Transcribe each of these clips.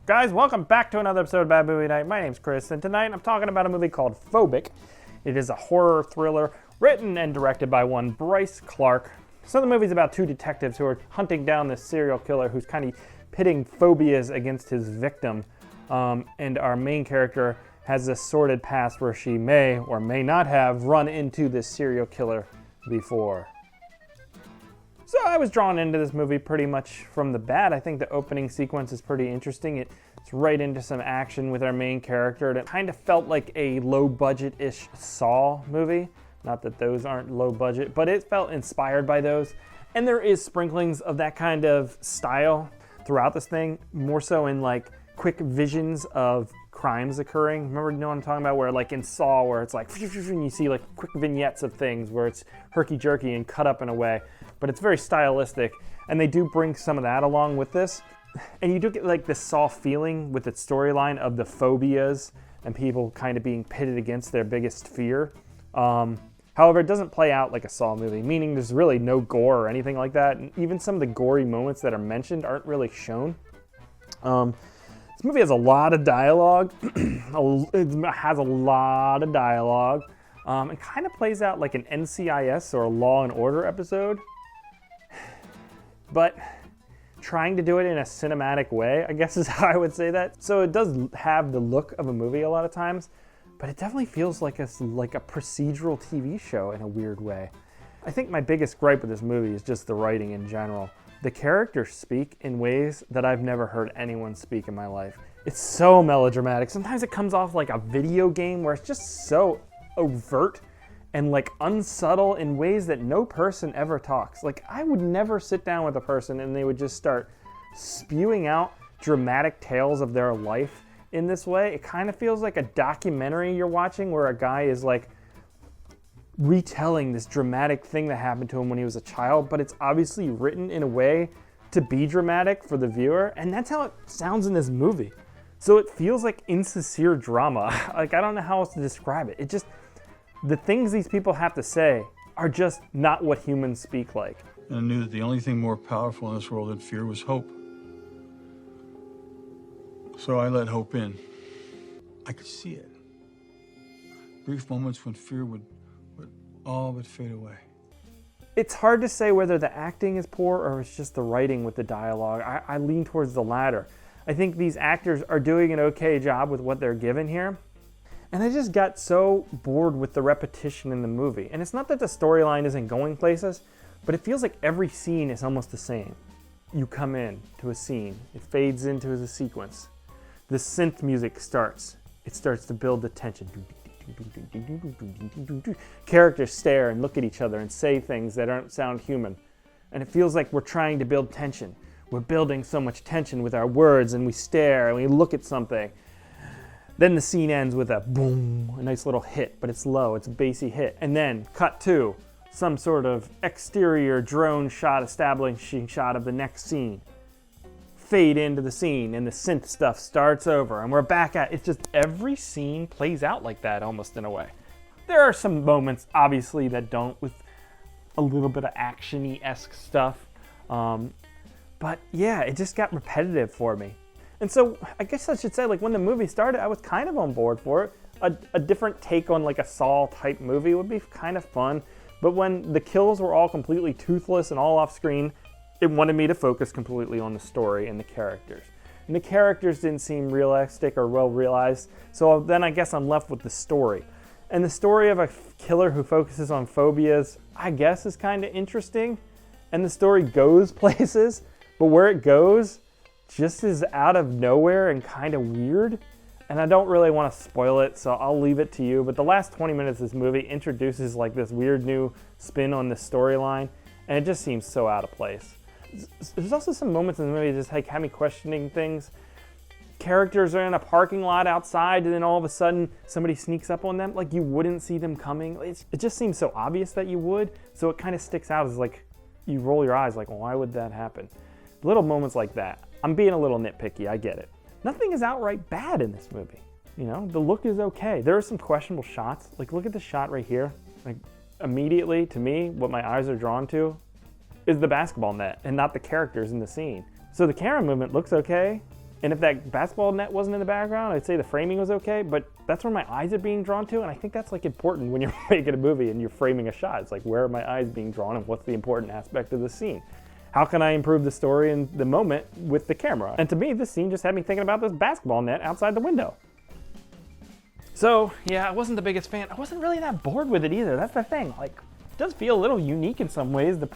Guys, welcome back to another episode of Bad Movie Night. My name's Chris, and tonight I'm talking about a movie called Phobic. It is a horror thriller written and directed by one Bryce. So the movie's about two detectives who are hunting down this serial killer who's kind of pitting phobias against his victim. And our main character has this sordid past where she may or may not have run into this serial killer before. So I was drawn into this movie pretty much from the bat. I think the opening sequence is pretty interesting. It's right into some action with our main character. And it kind of felt like a low-budget-ish Saw movie. Not that those aren't low budget, but it felt inspired by those. And there is sprinklings of that kind of style throughout this thing, more so in like quick visions of crimes occurring. Remember, you know what I'm talking about? Where like in Saw, where it's like, and you see like quick vignettes of things where it's herky-jerky and cut up in a way. But it's very stylistic, and they do bring some of that along with this. And you do get like this Saw feeling with its storyline of the phobias and people kind of being pitted against their biggest fear. However, it doesn't play out like a Saw movie, meaning there's really no gore or anything like that. And even some of the gory moments that are mentioned aren't really shown. This movie has a lot of dialogue. It has a lot of dialogue. It kind of plays out like an NCIS or a Law and Order episode. But trying to do it in a cinematic way, I guess is how I would say that. So it does have the look of a movie a lot of times, but it definitely feels like a procedural TV show in a weird way. I think my biggest gripe with this movie is just the writing in general. The characters speak in ways that I've never heard anyone speak in my life. It's so melodramatic. Sometimes it comes off like a video game where it's just so overt and like unsubtle in ways that no person ever talks. Like I would never sit down with a person and they would just start spewing out dramatic tales of their life in this way. It kind of feels like a documentary you're watching where a guy is like retelling this dramatic thing that happened to him when he was a child, but it's obviously written in a way to be dramatic for the viewer, and that's how it sounds in this movie. So it feels like insincere drama. Like I don't know how else to describe it. It just, the things these people have to say are just not what humans speak like. And I knew that the only thing more powerful in this world than fear was hope. So I let hope in. I could see it. Brief moments when fear would all but fade away. It's hard to say whether the acting is poor or it's just the writing with the dialogue. I lean towards the latter. I think these actors are doing an okay job with what they're given here. And I just got so bored with the repetition in the movie. And it's not that the storyline isn't going places, but it feels like every scene is almost the same. You come in to a scene, it fades into a sequence. The synth music starts. It starts to build the tension. Characters stare and look at each other and say things that don't sound human. And it feels like we're trying to build tension. We're building so much tension with our words, and we stare and we look at something. Then the scene ends with a boom, a nice little hit, but it's low, it's a bassy hit. And then cut to some sort of exterior drone shot, establishing shot of the next scene. Fade into the scene, and the synth stuff starts over, and we're back at it. It's just every scene plays out like that almost in a way. There are some moments, obviously, that don't, with a little bit of action-y-esque stuff. But yeah, it just got repetitive for me. And so I guess I should say, like when the movie started, I was kind of on board for it. A different take on like a Saw type movie would be kind of fun. But when the kills were all completely toothless and all off screen, it wanted me to focus completely on the story and the characters. And the characters didn't seem realistic or well realized. So then I guess I'm left with the story. And the story of a killer who focuses on phobias, I guess, is kind of interesting. And the story goes places, but where it goes just is out of nowhere and kind of weird. And I don't really want to spoil it, so I'll leave it to you. But the last 20 minutes of this movie introduces like this weird new spin on the storyline, and it just seems so out of place. There's also some moments in the movie that just like have me questioning things. Characters are in a parking lot outside, and then all of a sudden somebody sneaks up on them. Like you wouldn't see them coming. It just seems so obvious that you would, so it kind of sticks out as like you roll your eyes like, why would that happen? Little moments like that. I'm being a little nitpicky, I get it. Nothing is outright bad in this movie. You know, the look is okay. There are some questionable shots. Like look at the shot right here. Like immediately, to me, what my eyes are drawn to is the basketball net and not the characters in the scene. So the camera movement looks okay, And if that basketball net wasn't in the background, I'd say the framing was okay, but that's where my eyes are being drawn to, and I think that's like important when you're making a movie and you're framing a shot. It's like, where are my eyes being drawn and what's the important aspect of the scene? How can I improve the story in the moment with the camera? And to me, this scene just had me thinking about this basketball net outside the window. So yeah, I wasn't the biggest fan. I wasn't really that bored with it either. That's the thing. Like, it does feel a little unique in some ways, the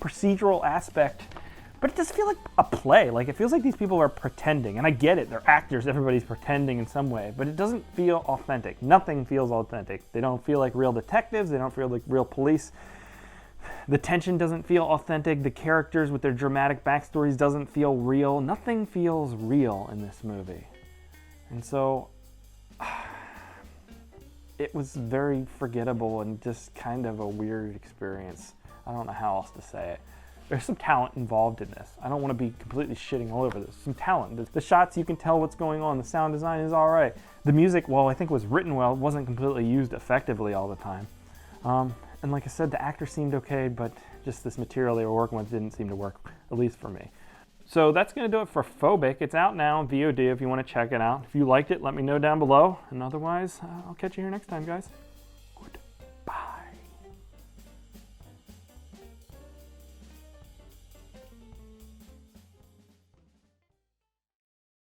procedural aspect, but it does feel like a play. Like, it feels like these people are pretending, and I get it. They're actors. Everybody's pretending in some way, but it doesn't feel authentic. Nothing feels authentic. They don't feel like real detectives. They don't feel like real police. The tension doesn't feel authentic. The characters with their dramatic backstories doesn't feel real. Nothing feels real in this movie. And so it was very forgettable and just kind of a weird experience. I don't know how else to say it. There's some talent involved in this. I don't want to be completely shitting all over this. Some talent. The shots, you can tell what's going on. The sound design is all right. The music, while I think was written well, wasn't completely used effectively all the time. And like I said, the actor seemed okay, but just this material they were working with didn't seem to work, at least for me. So that's going to do it for Phobic. It's out now on VOD if you want to check it out. If you liked it, let me know down below. And otherwise, I'll catch you here next time, guys.